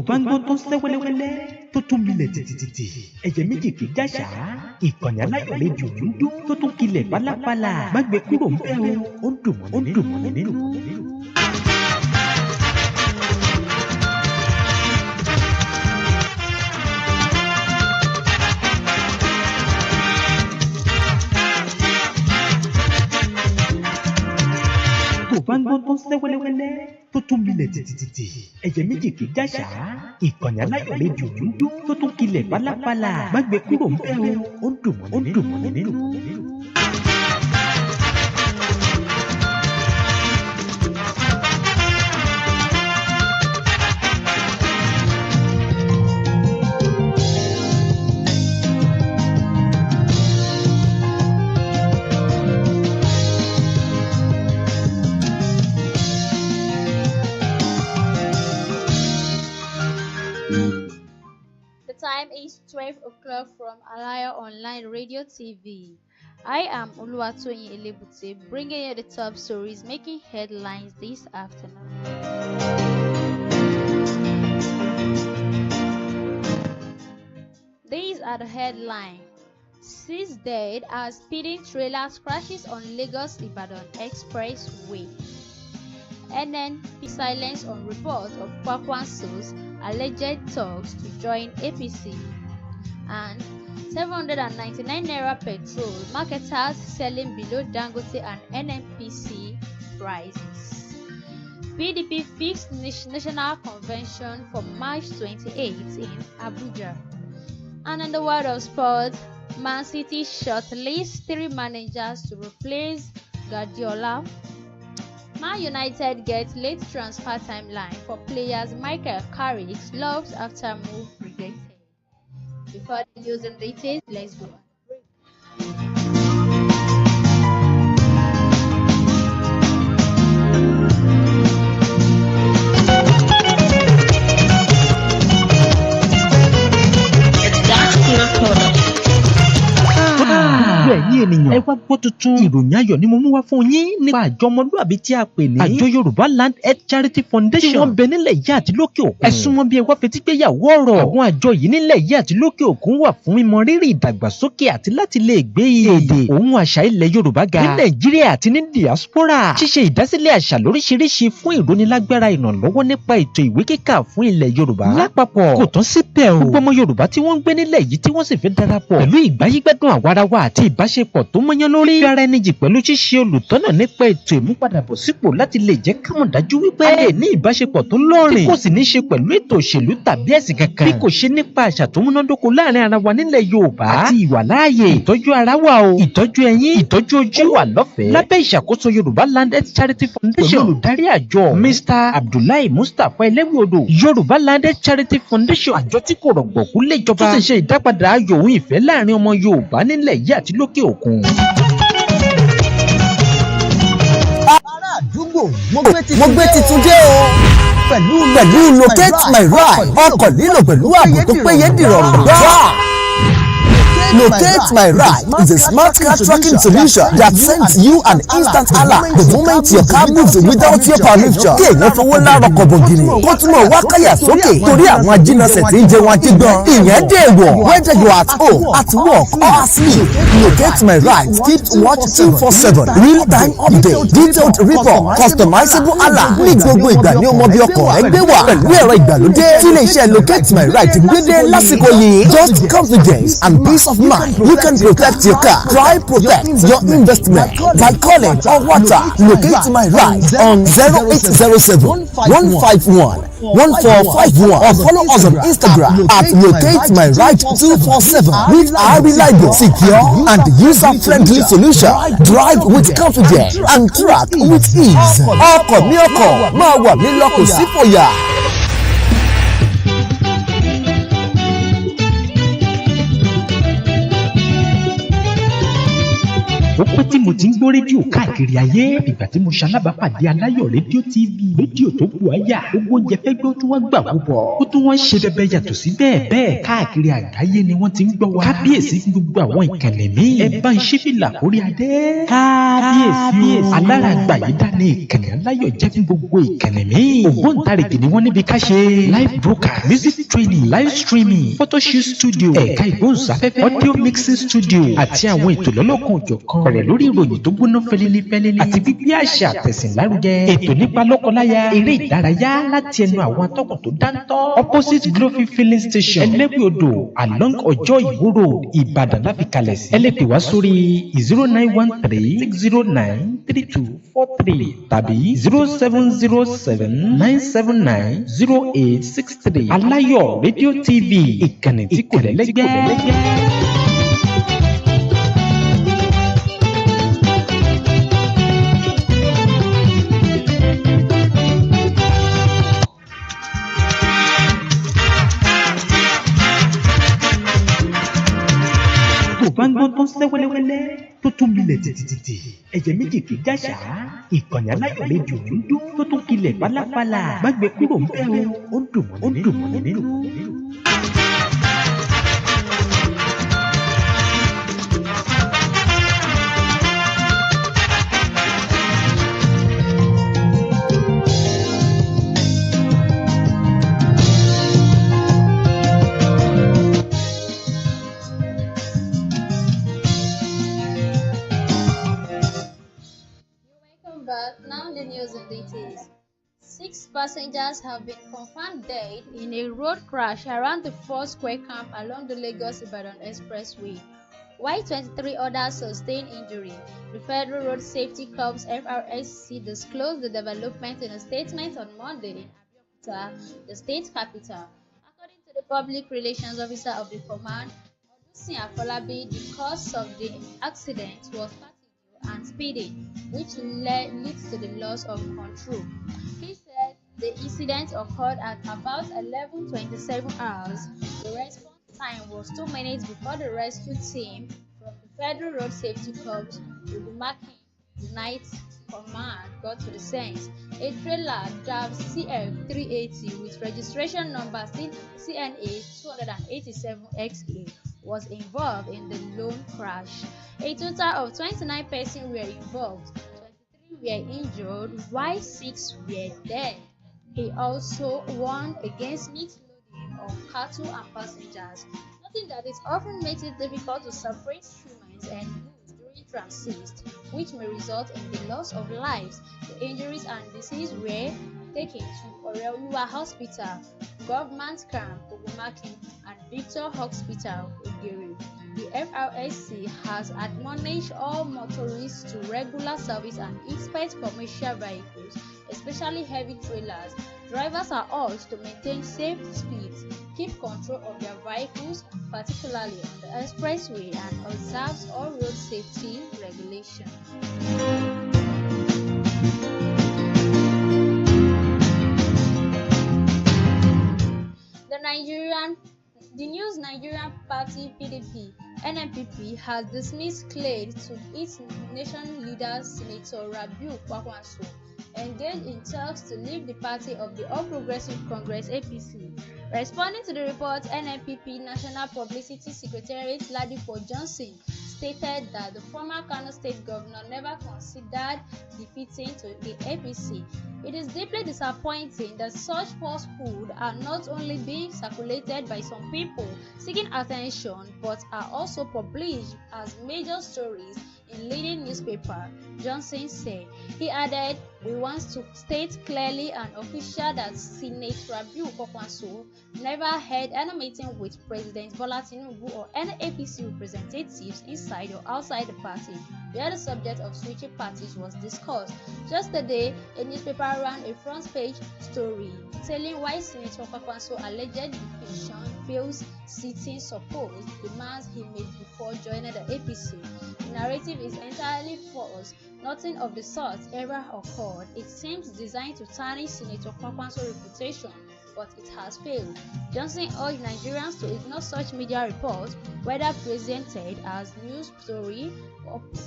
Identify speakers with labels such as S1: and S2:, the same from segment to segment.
S1: bá ń gbọ́ tó ń sẹ́ wẹ́lẹ́wẹ́lẹ́ tó tún milẹ̀ tìtìtìtì ẹ̀jẹ̀ méjì kì í jàṣà ìkànnì Aláyọ̀ rédíò ló ń dún tó tún kilẹ̀ pálapàla má gbé kúrò ń bẹ̀ ó ń dùn mọ́ nínú. tó bá ń gbọ́ tó ń sẹ́ wẹ́lẹ́wẹ́lẹ́ tó tún milẹ̀ tìtìtìtì ẹ̀jẹ̀ méjì kì í jàṣà ìkànnì Aláyọ̀ rédíò ló ń dún tó tún kilẹ̀ pálapàla má gbé kúrò ń bẹ̀ ó ń dùn mọ́ nínú.
S2: Time is 12 o'clock from Alayo Online Radio TV. I am Oluwatoyin Elebute, bringing you the top stories making headlines this afternoon. These are the headlines. 6 dead as speeding trailer crashes on Lagos-Ibadan Expressway. NNP silence on report of Kwakwanso's alleged talks to join APC. And 799 naira petrol, marketers selling below Dangote and NNPC prices. PDP fixed national convention for March 28 in Abuja. And in the world of sports, Man City shortlists 3 managers to replace Guardiola. Man United gets late transfer timeline for players Michael Carrick's loves after move rejected. Before the news and details, let's go.
S1: ẹ̀yin ènìyàn ẹ wá gbọ́ tuntun ìròyìn ayọ̀ ni mo mú wá fún yín nípa àjọ ọmọlúàbí tí a pè ní àjọ Yorùbá Land Health Charity Foundation tí wọ́n bẹ nílẹ̀ yìí àti lókè òkun. ẹ súnmọ́ bí ẹ wá fetí gbéyàwó ọ̀rọ̀. àwọn àjọ yìí nílẹ̀ yìí àti lókè òkun wà fún mímọ rírì ìdàgbàsókè àti láti lè gbé èdè òun àṣà ilẹ̀ Yorùbá ga ní Nàìjíríà àti ní diaspora. ṣíṣe ìdásílẹ̀ àṣà lóríṣiríṣi fún ìrónilágbára ìrànlọ́wọ́ nípa ètò ìwé kíkà fún ilẹ̀ Yorùbá. lápapọ̀ kò tán síbẹ̀ o. gbogbo ọmọ Yorùbá tí wọ́n ń gbé nílẹ̀ yìí tí wọ́n sì fẹ́ darapọ̀ pẹ̀lú ìgbáyégbádùn àwarawa àti ìbáṣepọ̀ tó mọ́yán lórí. fi ara ẹni jì pẹ̀lú ṣíṣe olùtọ́nà nípa ètò ìmúpadàbọ̀sípò láti lè jẹ́ ká mọ̀ dájú wípé a lè ní ìbáṣepọ̀ tó lọ́rìn tí kò sì ní ṣe pẹ̀lú ètò òṣèlú tàbí ẹ̀sìn kankan. bí kò ṣe nípa àṣà tó múnádóko láàrin ara wa nílẹ̀ Yorùbá àti ìwàláàyè. ìtọ́jú ara wà o, ìtọ́jú ẹyin, ìtọ́jú ojú wà lọ́fẹ̀ẹ́. lábẹ́ ìṣàkóso Yorùbá Land Health Charity Foundation olùdarí àjọ Mr. Abdullahi Mustapha Ẹlẹ́wìodò. Yorùbá Land Health Charity Foundation àjọ tí kò rọ̀gbọ̀kú léjọba tó sì ṣe ìdápadà ayọ̀ òun ìfẹ́ láàrin ọmọ Yorùbá nílẹ̀ yìí àti lókè òkun.
S3: ará àdúgbò mo gbé titun dé o pẹ̀lú locate my ride ọkọ̀ lílò pẹ̀lú ààbò tó péye dìrọ̀rùn gbà. Locate My Ride is a smart car tracking solution that sends you an instant alert the moment your car moves without your permission. Kí èèyàn fowó lárọ̀ kọ̀bọ̀gìnì kó túnmọ̀ wá káyà sókè torí àwọn ajínasẹ̀ tí ń jẹ wọn jígan. Ìyẹn dé wọ̀ whether you are at home, at work or asleep. Locate My Ride keeps watch 247 real-time update, detailed report, customizable alert. Ní gbogbo ìgbà ní ọmọ bí ọkọ̀ rẹ̀ gbé wà pẹ̀lú ẹ̀rọ ìgbàlódé tí ilé-iṣẹ́ Locate My Ride gbé dé lásìkò yìí. Just confidence and peace of mind. You can protect your car. Try protect your investment by calling or WhatsApp Locate My Ride on 0807 151 1451 or follow us on Instagram at Locate My Ride 247 with our reliable, secure and user-friendly solution. Drive with confidence and track with ease. Ọkọ̀ mi ọkọ̀ máa wà mí lọ kò sí fòyà.
S1: ó pẹ́ tí mo ti ń gbọ́ rédíò káàkiri ayé ìgbà tí mo ṣalábàápàdé Aláyọ̀ rédíò TV rédíò tó bu àyà gbogbo oúnjẹ fẹ́ gbé ó tún wá gbà púpọ̀ ó tún wá ń ṣe bẹbẹ yàtọ̀ sí bẹ́ẹ̀ káàkiri àgbáyé ni wọ́n ti ń gbọ́ wa kábíyèsí gbogbo àwọn ìkànnì mi ẹ bá ń ṣe fìlà kórí adé kábíyèsí alára àgbáyé dání ìkànnì Aláyọ̀ jẹ́ fún gbogbo ìkànnì mi ògbóǹtarìgì ni wọ́n níbi ká ṣe live broadcast music training live streaming photoshoot studio ẹ̀ka ìgbóhùnsáfẹ́fẹ́ audio mixing studio àti àwọn ètò lọ́lọ́kan òjọ̀kan rẹ̀ lórí ìròyìn tó gbóná fẹlẹ́lẹ́fẹlẹ́lẹ́ àti gbígbé àṣà àtẹ̀sìn lárugẹ ètò nípa lọ́kọláya eré ìdárayá láti ẹnu àwọn atọ́kùn tó dáńtọ́ opposite Glory filling station ẹlẹ́gbẹ̀ odò along ọjọ́ ìwó road Ìbàdàn láfi kalẹ̀ sí ẹ lè pè wá sórí 09136093243 tàbí 0707979086 Aláyọ̀ rédíò TV ìkànnì tí kò lẹ́lẹ́gbẹ́. Gbọ̀ngbọ̀n tó ń sẹ́ wẹ́lẹ́wẹ́lẹ́ tó tún milẹ̀ tìtìtìtì ẹ̀jẹ̀ méjì kì í jàṣà ìkànnì Aláyọ̀ rédíò ń dún tó tún kilẹ̀ pálapàla má gbé kúrò ń bẹ̀ ó dùn mọ́ nínú.
S2: Now the news in details. 6 passengers have been confirmed dead in a road crash around the 4 Square camp along the Lagos-Ibadan Expressway, while 23 others sustained injury. The Federal Road Safety Corps (FRSC) disclosed the development in a statement on Monday in Abeokuta, the state capital. According to the public relations officer of the command, Odusin Afolabi, the cause of the accident was and speeding, which leads to the loss of control. He said the incident occurred at about 11:27 hours. The response time was 2 minutes before the rescue team from the Federal Road Safety Corps, Ugumakin Night Command, got to the scene. A trailer DAV CF380 with registration number CNA 287XA was involved in the lone crash. A total of 29 persons were involved, 23 were injured, while 6 were dead. He also warned against mixed-loading of cattle and passengers, noting that it often makes it difficult to separate humans and goods during transit, which may result in the loss of lives. The injuries and disease were taken to Oreoluwa Hospital, Government Camp, Ogumakin, and Victor Hospital, Ogiri. The FRSC has admonished all motorists to regular service and inspect commercial vehicles, especially heavy trailers. Drivers are urged to maintain safe speeds, keep control of their vehicles, particularly on the expressway, and observe all road safety regulations. The News Nigerian Party PDP NNPP has dismissed claims to its nation leader Senator Rabiu Kwakwanso engaged in talks to leave the party of the All Progressive Congress APC. Responding to the report, NNPP National Publicity Secretariat Ladipo Johnson stated that the former Kano State Governor never considered defeating to the APC. It is deeply disappointing that such falsehoods are not only being circulated by some people seeking attention, but are also published as major stories in leading newspapers, Johnson said. He added, "We want to state clearly and official that Senator Rabiu Kwakwanso never had any meeting with President Bola Tinubu or any APC representatives inside or outside the party, where the subject of switching parties was discussed." Yesterday, a newspaper ran a front page story detailing why Senator Kwakwanso alleged defection fails sitting supposed demands he made before joining the APC. The narrative is entirely false. Nothing of the sort ever occurred. It seems designed to tarnish Senator Kwakwanso's reputation but it has failed. Johnson urged Nigerians to ignore such media reports, whether presented as news story,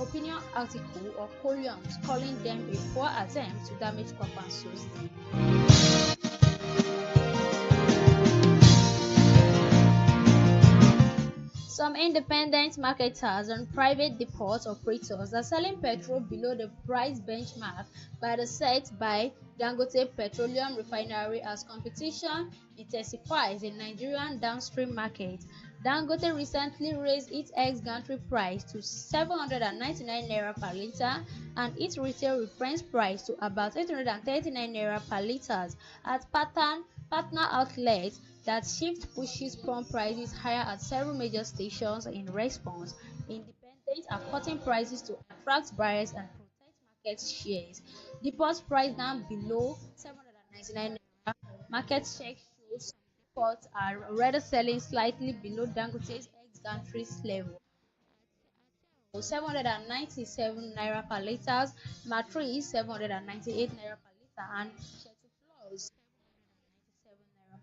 S2: opinion article, or columns, calling them a poor attempt to damage Kwankwanso's name. Some independent marketers and private depot operators are selling petrol below the price benchmark set by Dangote Petroleum Refinery as competition intensifies in Nigerian downstream market. Dangote recently raised its ex-gantry price to 799 naira per liter and its retail reference price to about 839 naira per liter at partner outlets. That shift pushes pump prices higher at several major stations. In response, independents are cutting prices to attract buyers and protect market shares. Depots price down below 799 naira. Market check shows some depots are already selling slightly below Dangote's ex-gantry's level. 797 naira per liter, Matrix 798 naira per liter, and Chetu Plus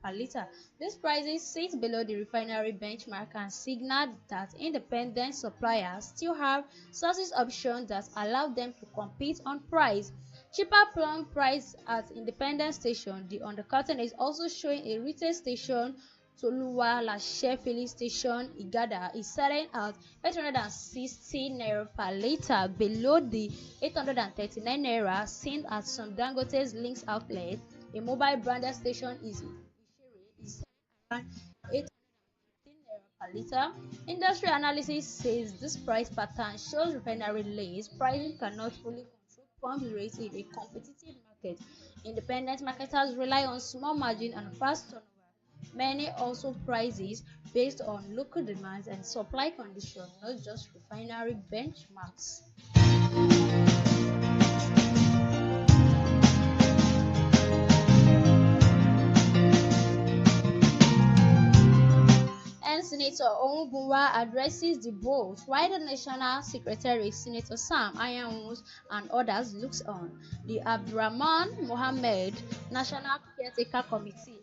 S2: per liter. These prices sit below the refinery benchmark and signal that independent suppliers still have sources options that allow them to compete on price. Cheaper plumb price at independent station. The undercurtain is also showing a retail station. Toluwa Lashe filling station Igada is selling at 860 naira per liter, below the 839 naira seen at some Dangote's links outlet. A mobile branded station is around 815 naira per liter. Industry analysis says this price pattern shows refinery lays pricing cannot fully control pump rates in a competitive market. Independent marketers rely on small margin and fast turnover. Many also prices based on local demands and supply conditions, not just refinery benchmarks. And Senator Ongunwa addresses the vote while the National Secretary, Senator Sam Ayanwus, and others looks on. The Abdurrahman Mohammed National Caretaker Committee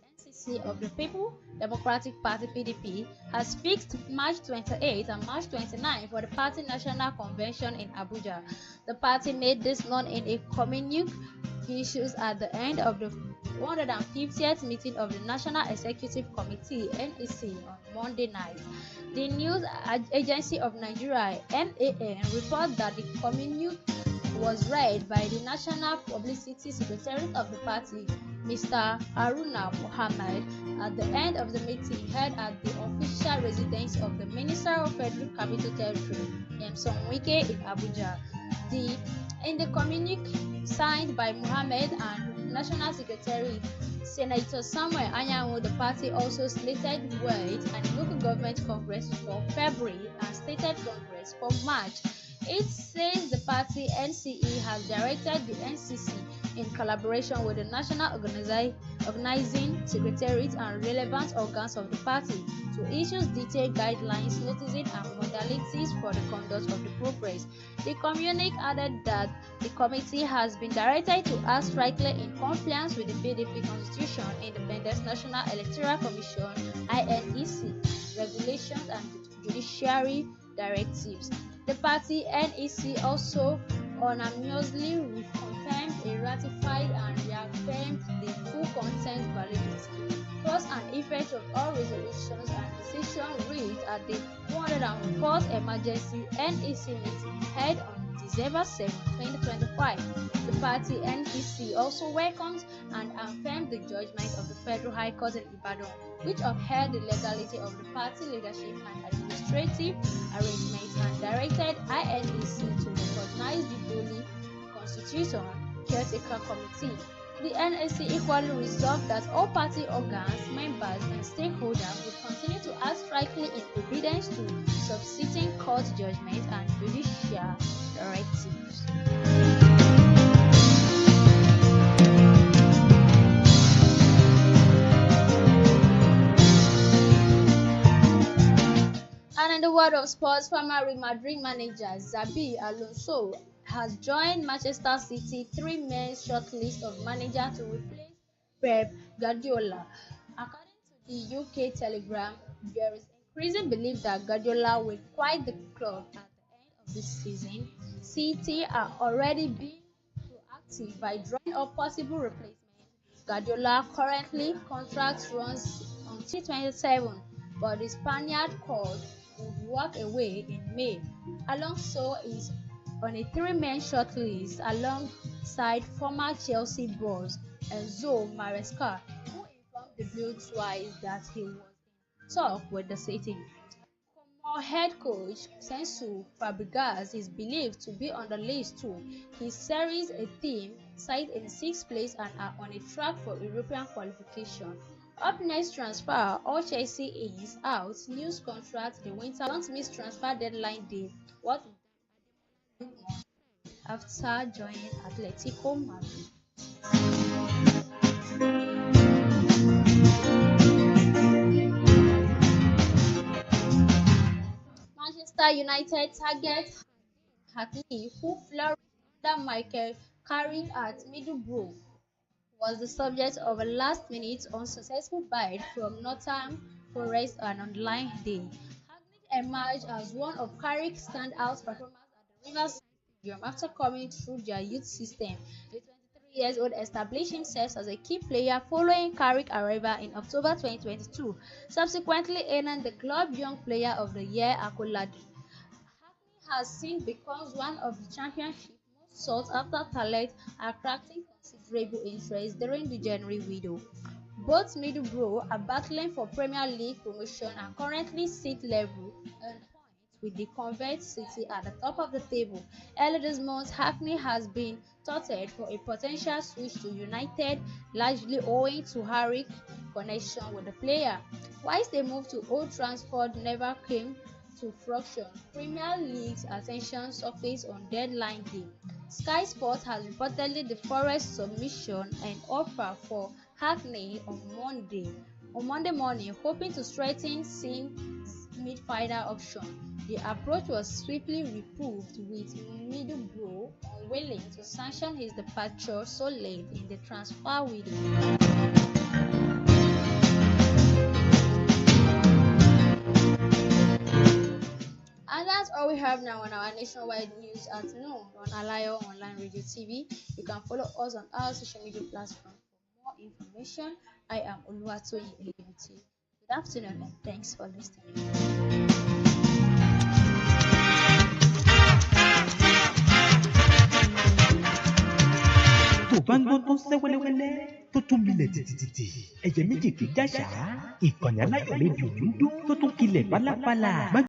S2: of the People Democratic Party (PDP) has fixed March 28 and March 29 for the party national convention in Abuja. The party made this known in a communique issued at the end of the 150th meeting of the National Executive Committee (NEC) on Monday night. The news agency of Nigeria (NAN) reported that the communique was read by the National Publicity Secretariat of the party, Mr. Haruna Mohammed, at the end of the meeting held at the official residence of the Minister of Federal Capital Territory, Nyesom Wike, in Abuja. In the communique signed by Mohammed and National Secretary Senator Samuel Anyanwu, the party also slated World and Local Government Congress for February and Stated Congress for March. It says the party NCE has directed the NCC in collaboration with the National Organizing Secretariat and relevant organs of the party to issue detailed guidelines, notices, and modalities for the conduct of the progress. The communique added that the committee has been directed to act strictly in compliance with the PDP Constitution, Independent National Electoral Commission (INEC) regulations and judiciary directives. The party NEC also unanimously reconfirmed, ratified, and reaffirmed the full content validity, cause and effect of all resolutions and decisions reached at the 104th emergency NEC meeting held on December 7, 2025. The party NEC also welcomes and affirmed the judgment of the Federal High Court in Ibadan, which upheld the legality of the party leadership and administrative arrangements and directed INEC to recognize the duly constituted caretaker committee. The NEC equally resolved that all party organs, members, and stakeholders will continue to act strictly in obedience to subsisting court judgments and judicial directives. And in the world of sports, former Real Madrid manager Xabi Alonso has joined Manchester City 3-man shortlist of manager to replace Pep Guardiola. According to the UK Telegraph, there is increasing belief that Guardiola will quit the club at the end of this season. City are already being proactive by drawing up possible replacements. Guardiola currently contract runs until 2027, but the Spaniard court would walk away in May. Alonso is on a three-man shortlist alongside former Chelsea boss Enzo Maresca, who informed the Blue twice that he was in talk with the city. Former head coach Sensu Fabregas is believed to be on the list too. His series a team side in 6th place and are on a track for European qualification. Up next transfer, all Chelsea is out. News contract the winter don't miss transfer deadline day. What after joining Atletico Madrid. Manchester United target Hackney, who flourished under Michael Carrick at Middlesbrough, was the subject of a last-minute unsuccessful bid from Nottingham Forest on online day. Hackney emerged as one of Carrick's standout performers at the Riverside Stadium after coming through their youth system. The 23-year-old established himself as a key player following Carrick's arrival in October 2022, subsequently earning the Club Young Player of the Year accolade. Hackney has since become one of the Championship's most sought-after talents, attracting considerable interest during the January window. Both Middlesbrough are battling for Premier League promotion and currently sit level on points with the Coventry City at the top of the table. Early this month, Hackney has been touted for a potential switch to United, largely owing to Carrick's connection with the player. Whilst the move to Old Trafford never came to fruition, Premier League's attention surfaced on deadline day. Sky Sports has reportedly the Forest submission an offer for Hackney on Monday morning, hoping to strengthen Sim's midfielder option. The approach was swiftly reproved, with Middlesbrough unwilling to sanction his departure so late in the transfer window. And that's all we have now on our nationwide news at noon on Alayo Online Radio TV. You can follow us on our social media platform for more information. I am Oluwatoyin Eliyoti. Good afternoon and thanks for listening.
S1: tó bá ń gbọ́ tó ń sẹ́ wẹ́lẹ́wẹ́lẹ́ tó tún milẹ̀ tìtìtìtì ẹ̀jẹ̀ méjì kì í jàṣà ìkànnì Aláyọ̀ rédíò ń dún tó tún kilẹ̀ bálabàlà.